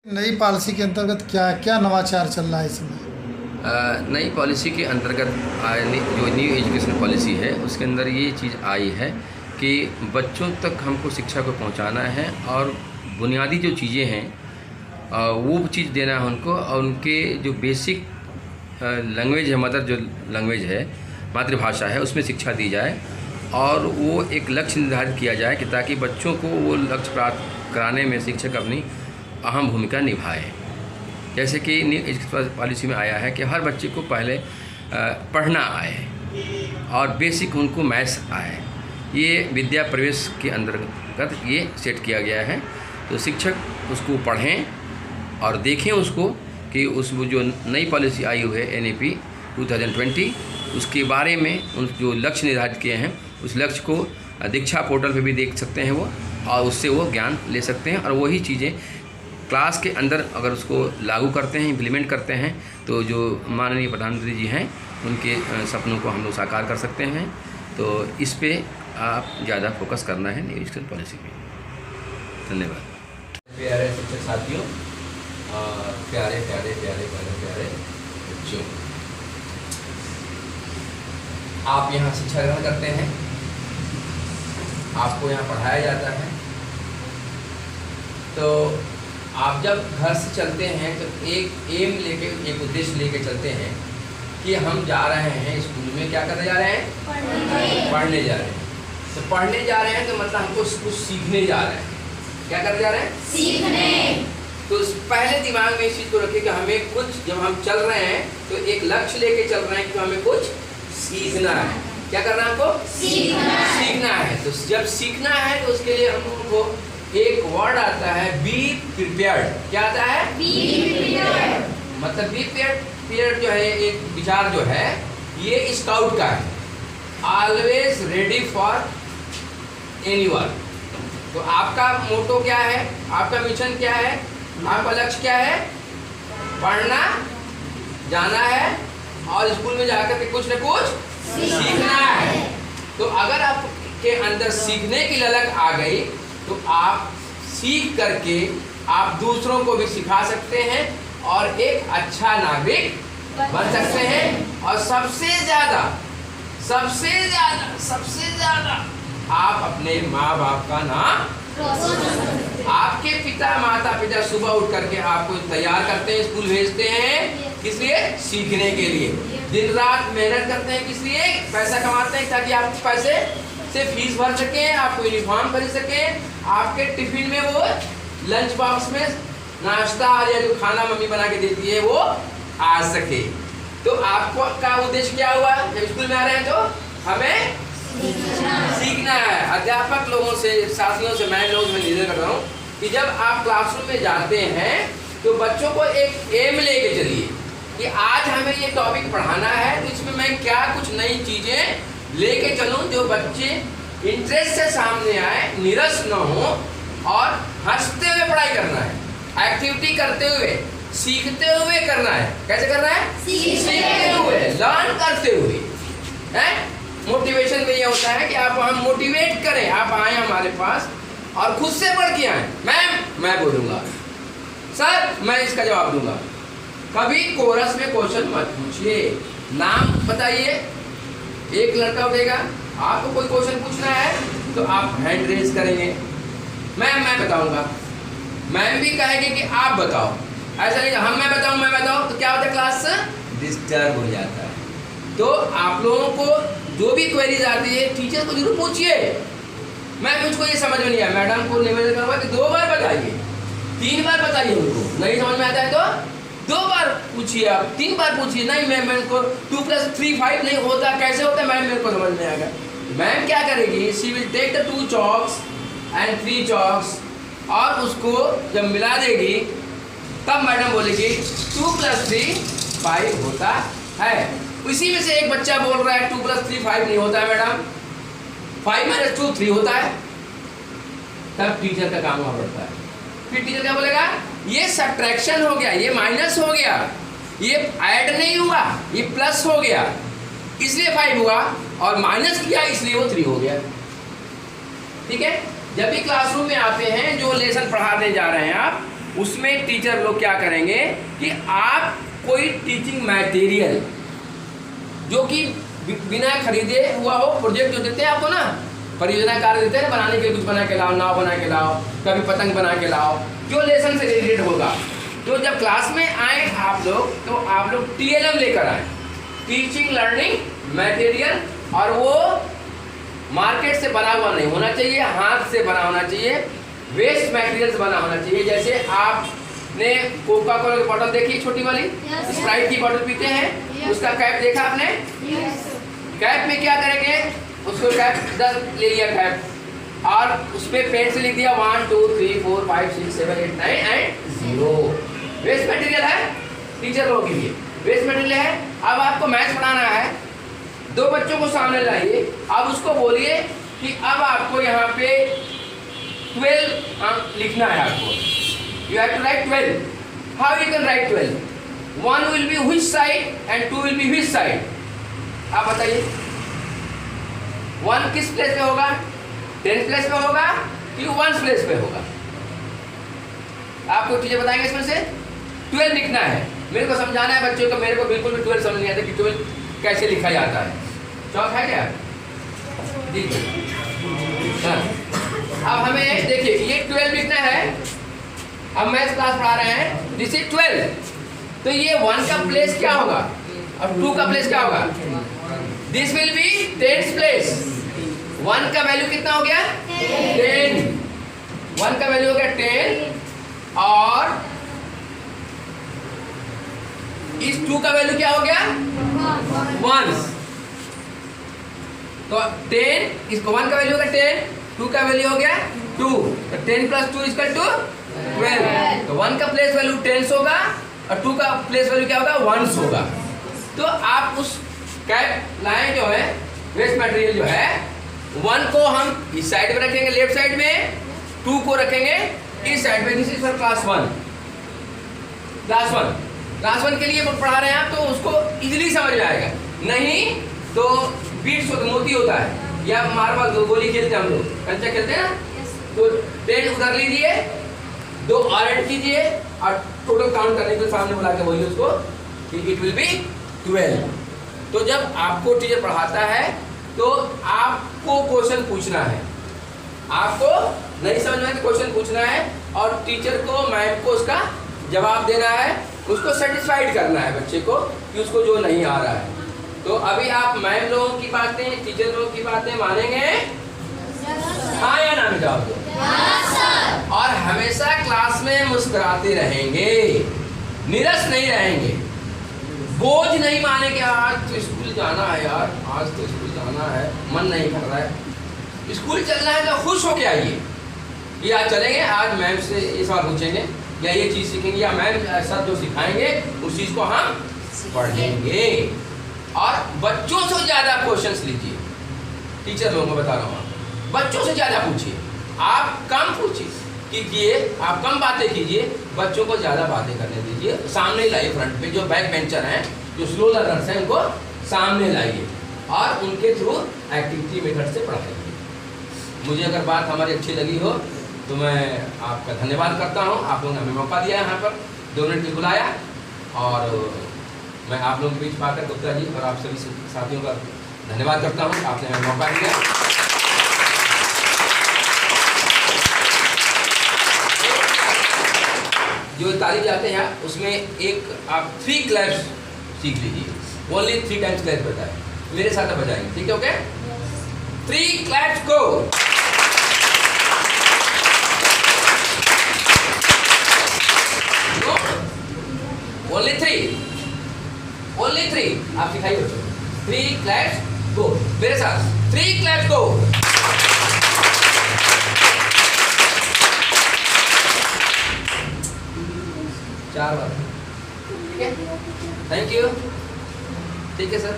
नई पॉलिसी के अंतर्गत क्या क्या नवाचार चल रहा है इस समय? नई पॉलिसी के अंतर्गत जो न्यू एजुकेशन पॉलिसी है उसके अंदर ये चीज़ आई है कि बच्चों तक हमको शिक्षा को पहुंचाना है और बुनियादी जो चीज़ें हैं वो चीज़ देना है उनको, और उनके जो बेसिक लैंग्वेज है, मदर जो लैंग्वेज है, मातृभाषा है, उसमें शिक्षा दी जाए और वो एक लक्ष्य निर्धारित किया जाए कि ताकि बच्चों को वो लक्ष्य प्राप्त कराने में शिक्षक अपनी अहम भूमिका निभाए। जैसे कि न्यू एजुकेशन पॉलिसी में आया है कि हर बच्चे को पहले पढ़ना आए और बेसिक उनको मैथ्स आए। ये विद्या प्रवेश के अंतर्गत ये सेट किया गया है। तो शिक्षक उसको पढ़ें और देखें उसको कि उस जो नई पॉलिसी आई हुई है NEP 2020, उसके बारे में उन जो लक्ष्य निर्धारित किए हैं उस लक्ष्य को दीक्षा पोर्टल पे भी देख सकते हैं वो, और उससे वो ज्ञान ले सकते हैं और वही चीज़ें क्लास के अंदर अगर उसको लागू करते हैं, इम्प्लीमेंट करते हैं, तो जो माननीय प्रधानमंत्री जी हैं उनके सपनों को हम लोग साकार कर सकते हैं। तो इस पे आप ज़्यादा फोकस करना है न्यू एजुकेशन पॉलिसी में। धन्यवाद। प्यारे शिक्षक साथियों, प्यारे प्यारे प्यारे प्यारे प्यारे बच्चों, आप यहाँ शिक्षा ग्रहण करते हैं, आपको यहाँ पढ़ाया जाता है। तो आप जब घर से चलते हैं तो एक एम लेके, एक उद्देश्य लेके चलते हैं कि हम जा रहे हैं स्कूल में, क्या करने जा रहे हैं? पढ़ने जा रहे हैं। तो पढ़ने जा रहे हैं तो मतलब हमको कुछ सीखने जा रहे हैं। क्या करने जा रहे हैं? सीखने। तो पहले दिमाग में इस चीज़ को रखिए कि हमें कुछ, जब हम चल रहे हैं तो एक लक्ष्य लेके चल रहे हैं कि हमें कुछ सीखना है। क्या करना है हमको? सीखना है। तो जब सीखना है तो उसके लिए हम लोगों को एक वर्ड आता है, बी प्रिपेयर्ड। क्या आता है? Be prepared. मतलब बी प्रिपेयर्ड जो है, एक विचार जो है, ये स्काउट का है, ऑलवेज रेडी फॉर एनीवन। तो आपका मोटो क्या है, आपका मिशन क्या है, आपका लक्ष्य क्या है? पढ़ना, जाना है और स्कूल में जाकर के कुछ न कुछ सीखना है। तो अगर आपके अंदर सीखने की ललक आ गई तो आप सीख करके आप दूसरों को भी सिखा सकते हैं और एक अच्छा नागरिक बन सकते हैं। और सबसे ज्यादा आप अपने माँ बाप का नाम, आपके माता पिता सुबह उठ करके आपको तैयार करते हैं, स्कूल भेजते हैं, किस लिए? सीखने के लिए। दिन रात मेहनत करते हैं, किस लिए? पैसा कमाते हैं ताकि आप पैसे से फीस भर सकें, आपको यूनिफॉर्म खरीद सकें, आपके टिफिन में वो लंच बॉक्स में नाश्ता या जो खाना मम्मी बना के देती है वो आ सके। तो आपको का उद्देश्य क्या हुआ? जब स्कूल में आ रहे हैं तो हमें सीखना है। अध्यापक लोगों से, साथियों से मैं निवेदन कर रहा हूँ कि जब आप क्लासरूम में जाते हैं तो बच्चों को एक एम लेके चलिए कि आज हमें ये टॉपिक पढ़ाना है, तो इसमें मैं क्या कुछ नई चीज़ें लेके चलूँ जो बच्चे इंटरेस्ट से सामने आए, निरस न हो, और हंसते हुए पढ़ाई करना है, एक्टिविटी करते हुए, सीखते हुए करना है। कैसे करना है? सीखते हुए, लर्न करते हुए। है मोटिवेशन में ये होता है कि आप हम मोटिवेट करें, आप आए हमारे पास और खुद से पढ़ के आए। मैम मैं बोलूँगा, सर मैं इसका जवाब दूंगा। कभी कोरस में क्वेश्चन मत पूछिए, नाम बताइए। एक लड़का उठेगा, आपको कोई क्वेश्चन पूछना है तो आप हैंड रेज करेंगे, मैम मैं बताऊंगा। मैम भी कहेगी कि आप बताओ। ऐसा नहीं हम मैं बताऊं तो क्या होता है? क्लास डिस्टर्ब हो जाता है। तो आप लोगों को जो भी क्वेरीज आती है टीचर को जरूर पूछिए। मैं मुझको ये समझ में नहीं आया, मैडम को निवेदन करूँगा कि 2 बार बताइए, 3 बार बताइए। उनको नहीं समझ में आता है तो 2 बार पूछिए, आप 3 बार पूछिए। नहीं मैम मेरे को 2 + 3 5 नहीं होता, कैसे होता है मैम, मेरे को समझ में आएगा। मैम क्या करेगी? She will take the 2 chalks and 3 chalks और उसको जब मिला देगी तब मैडम बोलेगी 2 + 3 5 होता है। इसी में से एक बच्चा बोल रहा है 2 + 3 5 नहीं होता है मैडम, 5 - 2 3 होता है। तब टीचर का काम हुआ पड़ता है। फिर टीचर क्या बोलेगा? ये सब्ट्रैक्शन हो गया, ये माइनस हो गया, ये ऐड नहीं हुआ, ये प्लस हो गया, इसलिए 5 हुआ, और माइनस किया इसलिए वो 3 हो गया। ठीक है? जब भी क्लासरूम में आते हैं, जो लेसन पढ़ाने जा रहे हैं आप, उसमें टीचर लोग क्या करेंगे कि आप कोई टीचिंग मटेरियल जो कि बिना खरीदे हुआ हो, प्रोजेक्ट जो देते हैं आपको ना, परियोजना कार्य देते हैं ना, बनाने के लिए कुछ बना के लाओ, नाव बना के लाओ, कभी पतंग बना के लाओ, जो लेसन से रिलेटेड होगा। तो जब क्लास में आए आप लोग, तो आप लोग TLM लेकर आए, टीचिंग लर्निंग मटेरियल, और वो मार्केट से बना हुआ नहीं होना चाहिए, हाथ से बना होना चाहिए, वेस्ट मटेरियल से बना होना चाहिए। जैसे आपने कोका कोला की बोतल देखी छोटी वाली, स्प्राइट की बोतल पीते हैं, उसका कैप देखा आपने? कैप में क्या करेंगे, उसको कैप 10 ले लिया कैप, और उस पर पेन से लिख दिया 1 2 3 4 5 6 7 8 9 एंड 0। वेस्ट मटेरियल है टीचर लोगों के लिए, वेस्ट मटेरियल है। अब आपको मैथ्स पढ़ाना है, 2 बच्चों को सामने लाइए, अब उसको बोलिए कि अब आपको यहाँ पे 12 अंक लिखना है आपको। You have to write 12. How you can write 12? 1 will be which side and 2 will be which side? आप बताइए 1 किस प्लेस पे होगा, 10 प्लेस पे होगा कि 1 प्लेस पे होगा? आपको टीचर बताएंगे इसमें से 12 लिखना है। मेरे को समझाना है बच्चों को, मेरे को बिल्कुल भी 12 समझ नहीं आता कि 12 कैसे लिखा जाता है। चौक है क्या? जी हाँ। अब हमें देखिए ये 12 लिखना है। अब मैथ्स क्लास पढ़ा रहे हैं, दिस इज 12, तो ये 1 का प्लेस क्या होगा और 2 का प्लेस क्या होगा? This will be 10th place. 1 का वैल्यू कितना हो गया? 10। 1 का वैल्यू हो गया 10, और इस 2 का वैल्यू क्या हो गया? 1। तो 10, इसको 1 का वैल्यू हो गया 10, 2 का वैल्यू हो गया 2, तो 10 + 2 = 12। तो 1 का प्लेस वैल्यू 10 होगा और 2 का प्लेस वैल्यू क्या होगा? 1 होगा। तो आप उस कैप लाइन जो है, वेस्ट मटेरियल जो है, 1 को हम इस साइड में रखेंगे लेफ्ट साइड में, 2 को रखेंगे इस साइड में। This is for class 1। Class 1 के लिए पढ़ा रहे हैं आप, तो उसको इजीली समझ में आएगा। नहीं तो बीट्स मोती होता है, या मार्बल गोली खेलते हैं हम लोग, कंचा खेलते हैं ना, तो 10 उधर लीजिए, 2 और ऐड कीजिए, और टोटल काउंट करने के सामने बुला के बोलिए उसको कि इट विल बी 12। तो जब आपको टीचर पढ़ाता है तो आपको क्वेश्चन पूछना है, आपको नहीं समझ में तो क्वेश्चन पूछना है, और टीचर को, मैम को उसका जवाब देना है, उसको सेटिस्फाइड करना है बच्चे को कि उसको जो नहीं आ रहा है। तो अभी आप मैम लोगों की बातें, टीचर लोगों की बातें मानेंगे? हाँ या ना में जवाब दो। और हमेशा क्लास में मुस्कुराते रहेंगे, निरस नहीं रहेंगे, बोझ नहीं माने कि आज तो स्कूल जाना है यार, आज तो स्कूल जाना है, मन नहीं कर रहा है। स्कूल चलना है तो खुश होके आइए कि आज चलेंगे, आज मैम से ये सवाल पूछेंगे या ये चीज़ सीखेंगे, या मैम सर जो सिखाएंगे उस चीज़ को हम पढ़ेंगे। और बच्चों से ज़्यादा क्वेश्चंस लीजिए, टीचर लोगों को बता रहा हूँ, बच्चों से ज़्यादा पूछिए, आप कम पूछिए कीजिए, आप कम बातें कीजिए, बच्चों को ज़्यादा बातें करने दीजिए। सामने लाइए, फ्रंट पे जो बैक बेंचर हैं, जो स्लो लर्नर्स हैं, उनको सामने लाइए और उनके थ्रू एक्टिविटी मेथड से पढ़ाइए। मुझे अगर बात हमारी अच्छी लगी हो तो मैं आपका धन्यवाद करता हूँ। आप लोगों ने हमें मौका दिया यहाँ पर, 2 मिनट के बुलाया, और मैं आप लोगों के बीच पाकर गुप्ता जी और आप सभी साथियों का धन्यवाद करता हूँ, आपने हमें मौका दिया। जो तारीफ जाते हैं उसमें एक आप 3 क्लैप्स सीख लीजिए, ओनली 3 टाइम्स क्लैप्स बताए, मेरे साथ आप बजाएंगे, ठीक है? ओके, 3 क्लैप्स गो। ओनली 3 आप सिखाइए बच्चों, 3 क्लैप्स गो, मेरे साथ 3 क्लैप्स गो। चार बार, ठीक है? थैंक यू, ठीक है सर।